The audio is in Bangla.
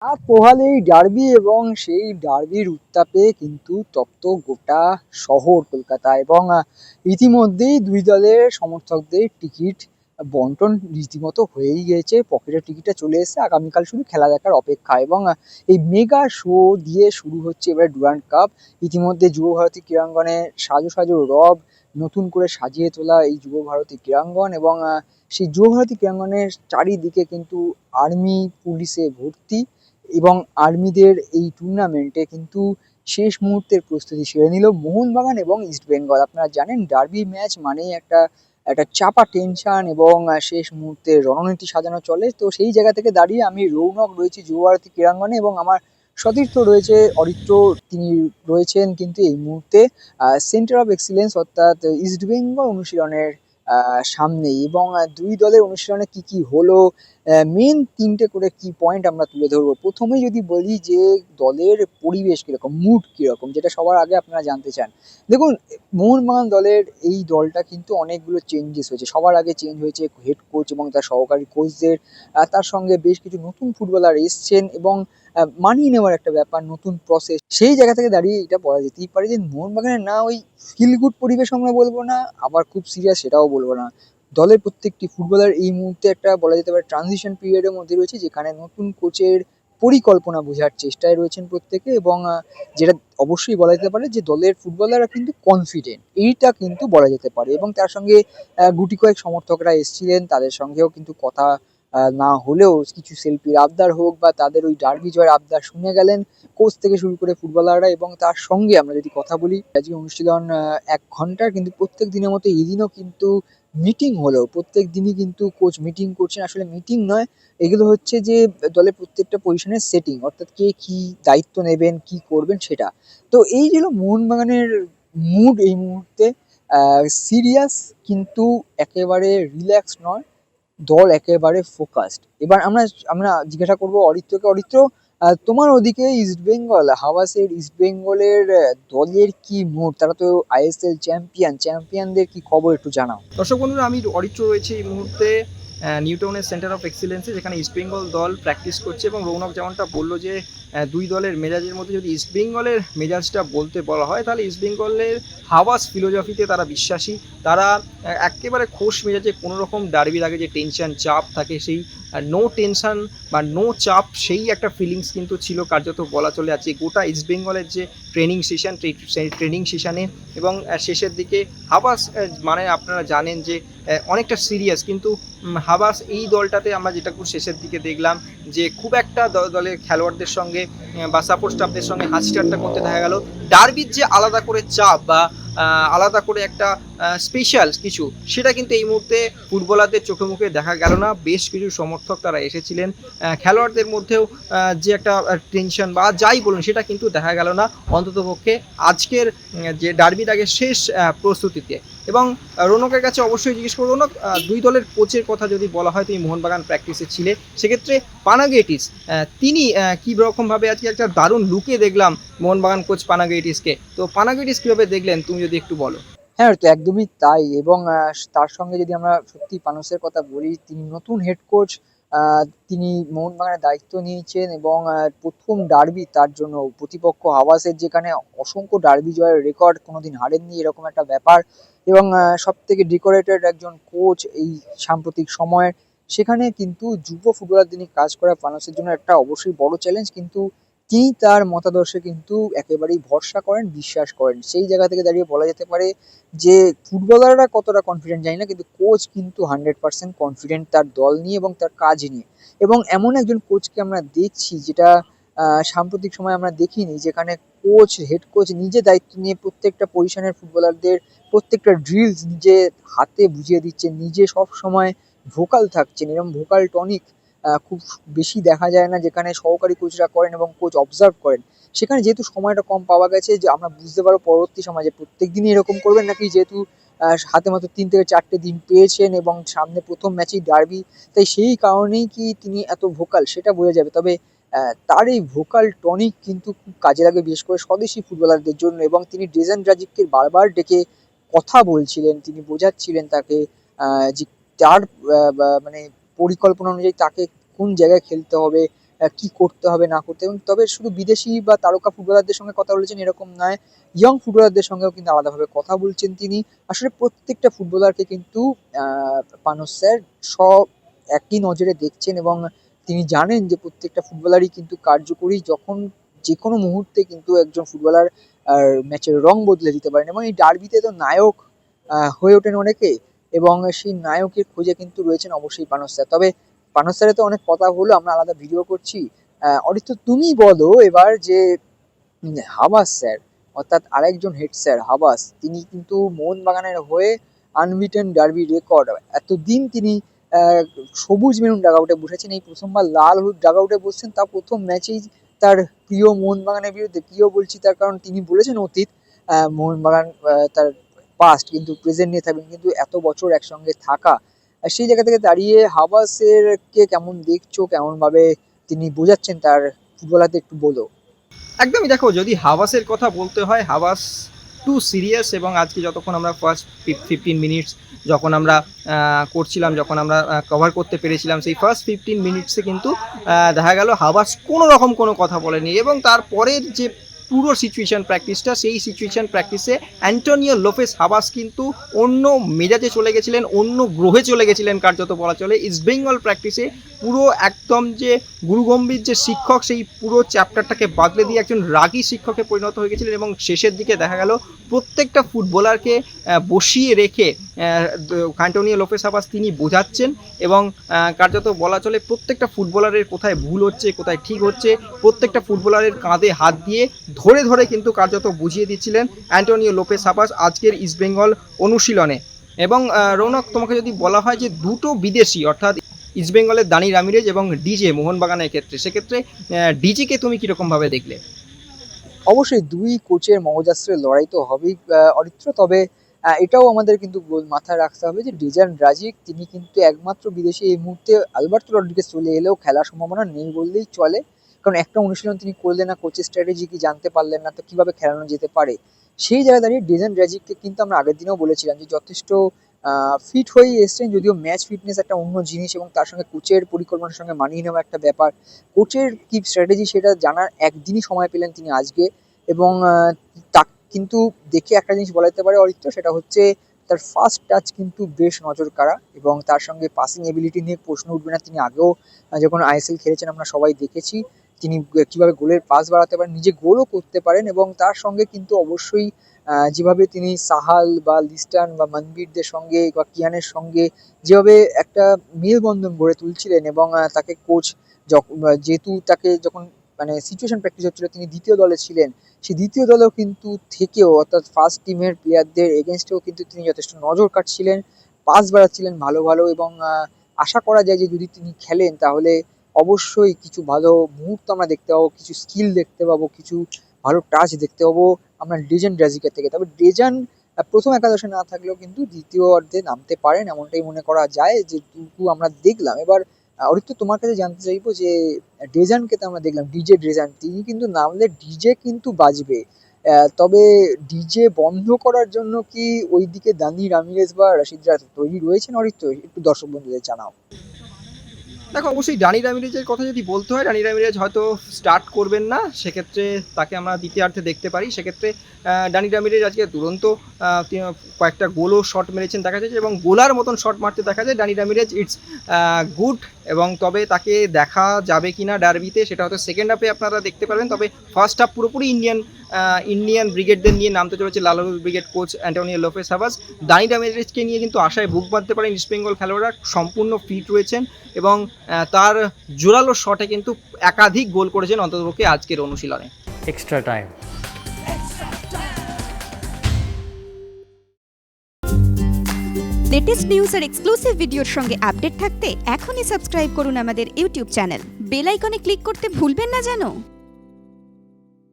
পোহালে এই ডার্বি এবং সেই ডার্বির উত্তাপে কিন্তু তপ্ত গোটা শহর কলকাতা এবং ইতিমধ্যেই দুই দলের সমর্থকদের টিকিট বন্টন রীতিমতো হয়েই গিয়েছে। পকেটের টিকিটটা চলে এসেছে, আগামীকাল শুধু খেলা দেখার অপেক্ষা। এবং এই মেগা শো দিয়ে শুরু হচ্ছে এবার ডুরান্ড কাপ। ইতিমধ্যে যুব ভারতী ক্রীড়াঙ্গনে সাজো সাজো রব নতুন করে সাজিয়ে তোলা এই যুব ভারতী ক্রীড়াঙ্গন এবং সেই যুব ভারতী ক্রীড়াঙ্গনের চারিদিকে কিন্তু আর্মি পুলিশে ভর্তি এবং আর্মিদের এই টুর্নামেন্টে কিন্তু শেষ মুহূর্তের প্রস্তুতি সেরে নিল মোহনবাগান এবং ইস্টবেঙ্গল। আপনারা জানেন ডার্বি ম্যাচ মানেই একটা একটা চাপা টেনশন এবং শেষ মুহূর্তে রণনীতি সাজানো চলে। তো সেই জায়গা থেকে দাঁড়িয়ে আমি রৌনক রয়েছি যুব ভারতী ক্রীড়াঙ্গনে এবং আমার সতীর্থ রয়েছে অরিত্র। তিনি রয়েছেন কিন্তু এই মুহূর্তে সেন্টার অফ এক্সিলেন্স অর্থাৎ ইস্টবেঙ্গল অনুশীলনের সামনেই। এবং দুই দলের অনুশীলনে কি কি হলো, মেন তিনটে করে কি পয়েন্ট আমরা তুলে ধরবো। প্রথমেই যদি বলি যে দলের পরিবেশ কিরকম, মুড কিরকম, যেটা সবার আগে আপনারা জানতে চান। দেখুন, মোহনবাগান দলের এই দলটা কিন্তু অনেকগুলো চেঞ্জেস হয়েছে। সবার আগে চেঞ্জ হয়েছে হেড কোচ এবং তার সহকারী কোচদের। তার সঙ্গে বেশ কিছু নতুন ফুটবলার এসছেন এবং মানিয়ে নেওয়ার একটা ব্যাপার, নতুন প্রসেস। সেই জায়গা থেকে দাঁড়িয়ে এটা বলা যেতেই পারে যে মোহনবাগানের না ওই ফিল গুড পরিবেশ আমরা বলবো না, আবার খুব সিরিয়াস সেটাও বলবো না। দলের প্রত্যেকটি ফুটবলার এই মুহূর্তে একটা বলা যেতে পারে ট্রানজিশন পিরিয়ডের মধ্যে রয়েছে, যেখানে নতুন কোচের পরিকল্পনা বোঝার চেষ্টায় রয়েছেন প্রত্যেকে। এবং যেটা অবশ্যই বলা যেতে পারে যে দলের ফুটবলাররা কিন্তু কনফিডেন্ট, এইটা কিন্তু বলা যেতে পারে। এবং তার সঙ্গে গুটি কয়েক সমর্থকরা এসেছিলেন, তাদের সঙ্গেও কিন্তু কথা না হলেও কিছু সেলফির আবদার হোক বা তাদের ওই ডার্বি জয়ের আবদার শুনে গেলেন কোচ থেকে শুরু করে ফুটবলাররা। এবং তার সঙ্গে আমরা যদি কথা বলি, আজকে অনুশীলন 1 ঘন্টার, কিন্তু প্রত্যেক দিনের মতো এদিনও কিন্তু মিটিং হলো। প্রত্যেক দিনই কিন্তু কোচ মিটিং করছেন, আসলে মিটিং নয়, এগুলো হচ্ছে যে দলের প্রত্যেকটা পজিশনের সেটিং, অর্থাৎ কে কি দায়িত্ব নেবেন, কি করবেন সেটা। তো এই ছিল মোহনবাগানের মুড এই মুহূর্তে। সিরিয়াস কিন্তু একেবারে রিল্যাক্স নয়, দল একেবারে ফোকাসড। এবার আমরা আমরা জিজ্ঞাসা করবো অরিত্রকে। অরিত্র, তোমার ওদিকে ইস্টবেঙ্গল, হাওয়াসের ইস্টবেঙ্গলের দলের কি মুড? তারা তো আইএসএল চ্যাম্পিয়ন, চ্যাম্পিয়নদের কি খবর একটু জানাও। দর্শক বন্ধুরা, আমি অরিত্র রয়েছে এই মুহূর্তে নিউটাউনের সেন্টার অফ এক্সিলেন্সে, যেখানে ইস্টবেঙ্গল দল প্র্যাকটিস করছে। এবং রৌনক যেমনটা বললো যে দুই দলের মেজাজের মধ্যে যদি ইস্টবেঙ্গলের মেজাজটা বলতে বলা হয়, তাহলে ইস্টবেঙ্গলের হাওয়াস ফিলোজফিতে তারা বিশ্বাসী। তারা একেবারে খোশ মেজাজে, কোনো রকম ডার্বির আগে যে টেনশন চাপ থাকে, সেই নো টেনশন বা নো চাপ, সেই একটা ফিলিংস কিন্তু ছিল কার্যত বলা চলে। আছে গোটা ইস্টবেঙ্গলের যে ট্রেনিং সেশন, সেই ট্রেনিং সেশানে এবং শেষের দিকে হাবাস, মানে আপনারা জানেন যে অনেকটা সিরিয়াস, কিন্তু হাবাস এই দলটাতে আমরা যেটা খুব শেষের দিকে দেখলাম যে খুব একটা দলের খেলোয়াড়দের সঙ্গে বা সাপোর্ট স্টাফদের সঙ্গে হাসি ঠাট্টা করতে দেখা গেল। ডার্বির যে আলাদা করে চাপ বা আলাদা করে একটা স্পেশাল কিছু, সেটা কিন্তু এই মুহূর্তে ফুটবলারদের চোখে মুখে দেখা গেল না। বেশ কিছু সমর্থক তারা এসেছিলেন, খেলোয়াড়দের মধ্যেও যে একটা টেনশন বা যাই বলুন, সেটা কিন্তু দেখা গেল না, অন্ততপক্ষে আজকের যে ডার্বির আগে শেষ প্রস্তুতিতে। এবং রৌনকের কাছে অবশ্যই জিজ্ঞেস করবো, রৌনক, দুই দলের কোচের কথা যদি বলা হয়, তুমি মোহনবাগান প্র্যাকটিসে ছিলে, সেক্ষেত্রে পানাগেটিস তিনি কী রকমভাবে আজকে একটা দারুণ লুকে দেখলাম মোহনবাগান কোচ পানাগেটিসকে। তো পানাগেটিস কীভাবে দেখলেন তুমি যদি একটু বলো। হ্যাঁ, তো একদমই তাই। এবং তার সঙ্গে যদি আমরা সত্যি পানুসের কথা বলি, তিনি নতুন হেড কোচ, তিনি মোহনবাগানের দায়িত্ব নিয়েছেন এবং প্রথম ডার্বি তার জন্য। প্রতিপক্ষ হাওয়াসের, যেখানে অসংখ্য ডার্বি জয়ের রেকর্ড, কোনোদিন হারেননি, এরকম একটা ব্যাপার। এবং সব থেকে ডেকোরেটেড একজন কোচ এই সাম্প্রতিক সময়ের, সেখানে কিন্তু যুব ফুটবলার তিনি কাজ করা পানুসের জন্য একটা অবশ্যই বড় চ্যালেঞ্জ। কিন্তু তিনি তার মতাদর্শে কিন্তু একেবারেই ভরসা করেন, বিশ্বাস করেন। সেই জায়গা থেকে দাঁড়িয়ে বলা যেতে পারে যে ফুটবলাররা কতটা কনফিডেন্ট জানি না, কিন্তু কোচ কিন্তু 100% কনফিডেন্ট তার দল নিয়ে এবং তার কাজ নিয়ে। এবং এমন একজন কোচকে আমরা দেখছি, যেটা সাম্প্রতিক সময় আমরা দেখিনি, যেখানে কোচ, হেড কোচ নিজে দায়িত্ব নিয়ে প্রত্যেকটা পজিশনের ফুটবলারদের প্রত্যেকটা ড্রিলস নিজে হাতে বুঝিয়ে দিচ্ছেন, নিজে সব সময় ভোকাল থাকছেন। এরকম ভোকাল টনিক খুব বেশি দেখা যায় না, যেখানে সহকারী কোচরা করেন এবং কোচ অবজার্ভ করেন। সেখানে যেহেতু সময়টা কম পাওয়া গেছে, যে আমরা বুঝতে পারবো পরবর্তী সমাজে প্রত্যেক দিনই এরকম করবেন নাকি, যেহেতু হাতে মাত্র 3 থেকে 4টে দিন পেয়েছেন এবং সামনে প্রথম ম্যাচেই ডার্বি, তাই সেই কারণেই কি তিনি এত ভোকাল সেটা বোঝা যাবে। তবে তার এই ভোকাল টনিক কিন্তু খুব কাজে লাগে, বিশেষ করে স্বদেশি ফুটবলারদের জন্য। এবং তিনি ডেজান রাজিককে বারবার ডেকে কথা বলছিলেন, তিনি বোঝাচ্ছিলেন তাকে যে তার মানে পরিকল্পনা অনুযায়ী তাকে কোন জায়গায় খেলতে হবে, কি করতে হবে না করতে হবে। তবে শুধু বিদেশি বা তারকা ফুটবলারদের সঙ্গে কথা বলেছেন এরকম নয়, ইয়ং ফুটবলারদের সঙ্গেও কিন্তু আলাদাভাবে কথা বলছেন তিনি। আসলে প্রত্যেকটা ফুটবলারকে কিন্তু পানস স্যার সব একই নজরে দেখছেন এবং তিনি জানেন যে প্রত্যেকটা ফুটবলারই কিন্তু কার্যকরী, যখন যে কোনো মুহূর্তে কিন্তু একজন ফুটবলার ম্যাচের রং বদলে দিতে পারেন এবং এই ডার্বিতে তো নায়ক হয়ে ওঠেন অনেকে এবং সেই নায়কের খোঁজে কিন্তু রয়েছেন অবশ্যই পানস স্যার। তবে পানস স্যারের তো অনেক কথা হলো, আমরা আলাদা ভিডিও করছি। অরিত্র, তুমি বলো এবার যে হাবাস স্যার অর্থাৎ আরেকজন হেড স্যার হাবাস, তিনি কিন্তু মোহনবাগানের হয়ে আনবিটেন ডার্বি রেকর্ড, এতদিন তিনি সবুজ মেরুন ডাগআউটে বসেছেন, এই প্রথমবার লাল হলুদ ডাগআউটে বসছেন, তা প্রথম ম্যাচেই তার প্রিয় মোহনবাগানের বিরুদ্ধে। প্রিয় বলছি তার কারণ তিনি বলেছেন অতীত, মোহনবাগান তার পাস্ট, কিন্তু প্রেজেন্ট নিয়ে থাকবেন, কিন্তু এত বছর একসঙ্গে থাকা, সেই জায়গা থেকে দাঁড়িয়ে হাবাসের কে কেমন দেখছো, কেমন ভাবে তিনি বোঝাচ্ছেন তার ফুটবলারদের, একটু বলো। একদমই, দেখো যদি হাবাসের কথা বলতে হয়, হাবাস টু সিরিয়াস। এবং আজকে যতক্ষণ আমরা ফার্স্ট 15 মিনিটস যখন আমরা করছিলাম, যখন আমরা কভার করতে পেরেছিলাম, সেই ফার্স্ট 15 মিনিটসে কিন্তু দেখা গেল হাবাস কোনো রকম কোনো কথা বলেনি। এবং তারপরের যে পুরো সিচুয়েশন প্র্যাকটিসটা, সেই সিচুয়েশন প্র্যাকটিসে অ্যান্টোনিও লোপেস হাবাস কিন্তু অন্য মেজাজে চলে গেছিলেন, অন্য গ্রহে চলে গেছিলেন কার্যত বলা চলে। ইস্ট বেঙ্গল প্র্যাকটিসে পুরো একদম যে গুরুগম্ভীর যে শিক্ষক, সেই পুরো চ্যাপ্টারটাকে বাদলে দিয়ে একজন রাগী শিক্ষকে পরিণত হয়ে গেছিলেন। এবং শেষের দিকে দেখা গেল প্রত্যেকটা ফুটবলারকে বসিয়ে রেখে অ্যান্টোনিও লোপেস হাবাস তিনি বোঝাচ্ছেন এবং কার্যত বলা চলে প্রত্যেকটা ফুটবলারের কোথায় ভুল হচ্ছে, কোথায় ঠিক হচ্ছে, প্রত্যেকটা ফুটবলারের কাঁধে হাত দিয়ে ধরে ধরে কিন্তু কার্যত বুঝিয়ে দিচ্ছিলেন অ্যান্টোনিও লোপেস হাবাস আজকের ইস্টবেঙ্গল অনুশীলনে। এবং রৌনক, তোমাকে যদি বলা হয় যে দুটো বিদেশি অর্থাৎ ইস্টবেঙ্গলের দানি রামিরেজ এবং ডিজে মোহনবাগানের ক্ষেত্রে, সেক্ষেত্রে ডিজেকে তুমি কীরকমভাবে দেখলে? অবশ্যই দুই কোচের মগজাস্ত্রের লড়াই তো হবেই অরিত্র। তবে এটাও আমাদের কিন্তু মাথায় রাখতে হবে যে ডিজান ড্রাজিক তিনি কিন্তু একমাত্র বিদেশি এই মুহূর্তে। আলবার্তো রড্রিগেজ চলে এলেও খেলার সম্ভাবনা নেই বললেই চলে, কারণ একটা অনুশীলন তিনি করলেন না, কোচের স্ট্র্যাটেজি কি জানতে পারলেন না, তো কিভাবে খেলানো যেতে পারে। সেই জায়গায় দাঁড়িয়ে ডিজান ড্রাজিককে কিন্তু আমরা আগের দিনেও বলেছিলাম যে যথেষ্ট ফিট হয়েই এসছেন, যদিও ম্যাচ ফিটনেস একটা অন্য জিনিস এবং তার সঙ্গে কোচের পরিকল্পনার সঙ্গে মানিয়ে নেওয়া একটা ব্যাপার। কোচের কি স্ট্র্যাটেজি সেটা জানার একদিনই সময় পেলেন তিনি আজকে। এবং তা কিন্তু দেখে একটা জিনিস বলা যেতে পারে অরিত্র, সেটা হচ্ছে তার ফার্স্ট টাচ কিন্তু বেশ নজর কাড়া এবং তার সঙ্গে পাসিং এবিলিটি নিয়ে প্রশ্ন উঠবে না। তিনি আগেও যখন আইএসএল খেলেছেন আমরা সবাই দেখেছি তিনি কিভাবে গোলের পাস বাড়াতে পারেন, নিজে গোলও করতে পারেন। এবং তার সঙ্গে কিন্তু অবশ্যই যেভাবে তিনি সাহাল বা লিস্টান বা মনবীরদের সঙ্গে বা কিয়ানের সঙ্গে যেভাবে একটা মেলবন্ধন গড়ে তুলছিলেন এবং তাকে কোচ যেহেতু তাকে যখন মানে সিচুয়েশন প্র্যাকটিস হচ্ছিল তিনি দ্বিতীয় দলে ছিলেন, সেই দ্বিতীয় দলেও কিন্তু থেকেও অর্থাৎ ফার্স্ট টিমের প্লেয়ারদের এগেনস্টেও কিন্তু তিনি যথেষ্ট নজর কাটছিলেন, পাস বাড়াচ্ছিলেন ভালো ভালো। এবং আশা করা যায় যে যদি তিনি খেলেন তাহলে অবশ্যই কিছু ভালো মুহূর্ত আমরা দেখতে পাবো, কিছু স্কিল দেখতে পাবো, কিছু ভালো টাচ দেখতে পাবো আমরা ডেজান ড্রাজিকের থেকে। তবে ডেজান প্রথম একাদশে না থাকলেও কিন্তু দ্বিতীয় অর্ধে নামতে পারেন এমনটাই মনে করা যায়, যেটুকু আমরা দেখলাম। এবার অরিত্র, তোমার কাছে জানতে চাইবো যে ডেজানকে তো আমরা দেখলাম, ডিজে ডেজান তিনি কিন্তু নামলে ডিজে কিন্তু বাজবে, তবে ডিজে বন্ধ করার জন্য কি ওইদিকে দানি রামিরেজ বা রাশিদরা তৈরি রয়েছেন অরিত্র? একটু দর্শক বন্ধুদের জানাও। দেখো, অবশ্যই ডানি রামিরেজের কথা যদি বলতে হয়, ডানি রামিরেজ হয়তো স্টার্ট করবেন না, সেক্ষেত্রে তাকে আমরা দ্বিতীয়ার্ধে দেখতে পারি। সেক্ষেত্রে ডানি রামিরেজ আজকে দুরন্ত কয়েকটা গোলও শট মেরেছেন দেখা যাচ্ছে এবং গোলার মতন শট মারতে দেখা যায় ডানি রামিরেজ। It's good. এবং তবে তাকে দেখা যাবে কিনা ডার্বিতে সেটা হয়তো সেকেন্ড হাফে আপনারা দেখতে পারবেন। তবে ফার্স্ট হাফ পুরোপুরি ইন্ডিয়ান ব্রিগেডদের নিয়ে নামতে চলেছে লাল হলুদ brigade coach Antonio Lopez Habas. Dani রামিরেজকে নিয়ে কিন্তু আশায় বুক বাঁধতে পারেন ইস্ট বেঙ্গল খেলোয়াড়রা, সম্পূর্ণ ফিট রয়েছেন এবং তার জোরালো শটে কিন্তু একাধিক গোল করেছেন অন্ততপক্ষে আজকের অনুশীলনে। Extra time. লেটেস্ট নিউজ আর এক্সক্লুসিভ ভিডিওর সঙ্গে আপডেট থাকতে এখনই সাবস্ক্রাইব করুন আমাদের ইউটিউব চ্যানেল। বেল আইকনে ক্লিক করতে ভুলবেন না যেন।